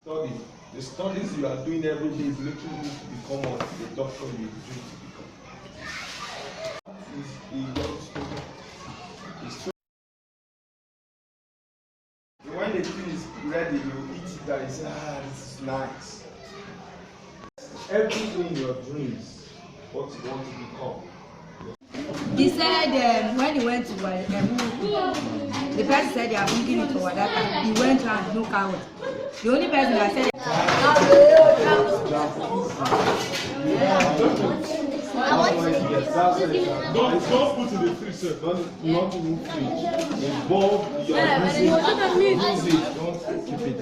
Study. The studies you are doing every day is making you to become what the doctor you dream to become. Is a young student. When the thing is ready, you eat it and you say, this is nice. Everything in your dreams, what you want to become. He said when he went to the person said they are bringing it to Wadata. He went and looked out. The only person that said don't put in the fridge, sir. Not in the fridge. Involve your use it. Don't keep it.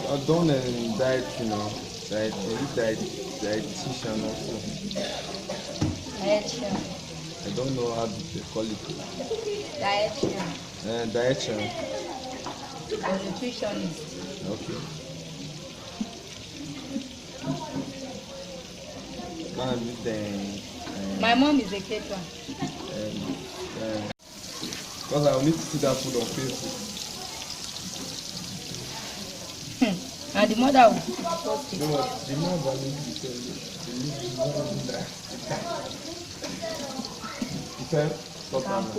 I've done a diet, dietitian also. dietitian. I don't know how to call it. Dietitian. Dietitian. And nutritionist. Okay. My mom is a caterer. Because I will need to see that food on Facebook. And the mother will post it. You know what? The mother needs to post.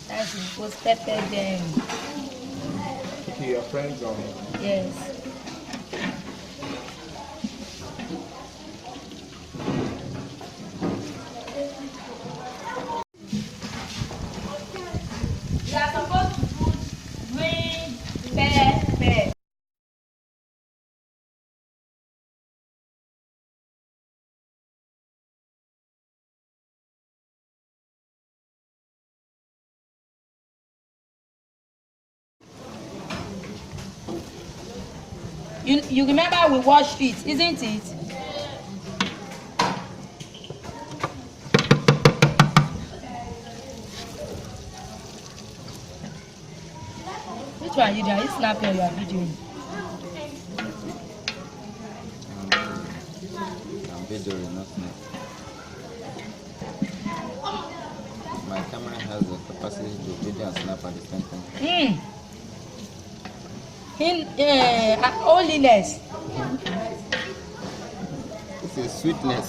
That's it. Post pepper them. Okay, your friends on. Yes. You are supposed to put green pepper. You remember we washed it, isn't it? Which one are you doing? Are you snapping or you are videoing? I'm videoing, not snap. My camera has the capacity to video and snap at the same time. In holiness. It's a sweetness.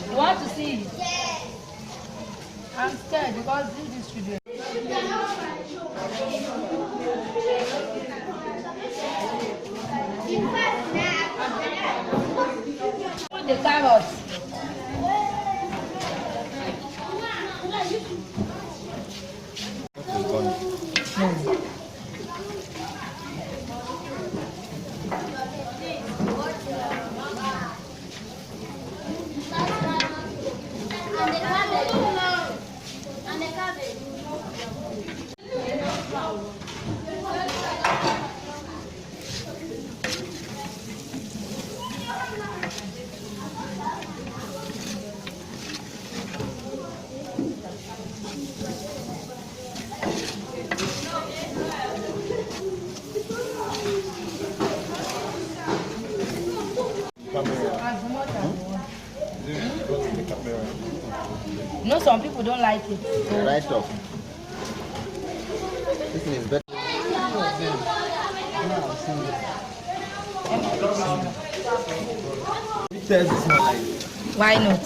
You want to see it? Yes. I'm scared because this is studio. Put the carrots. You know, some people don't like it. Right off. This thing is better. Why not?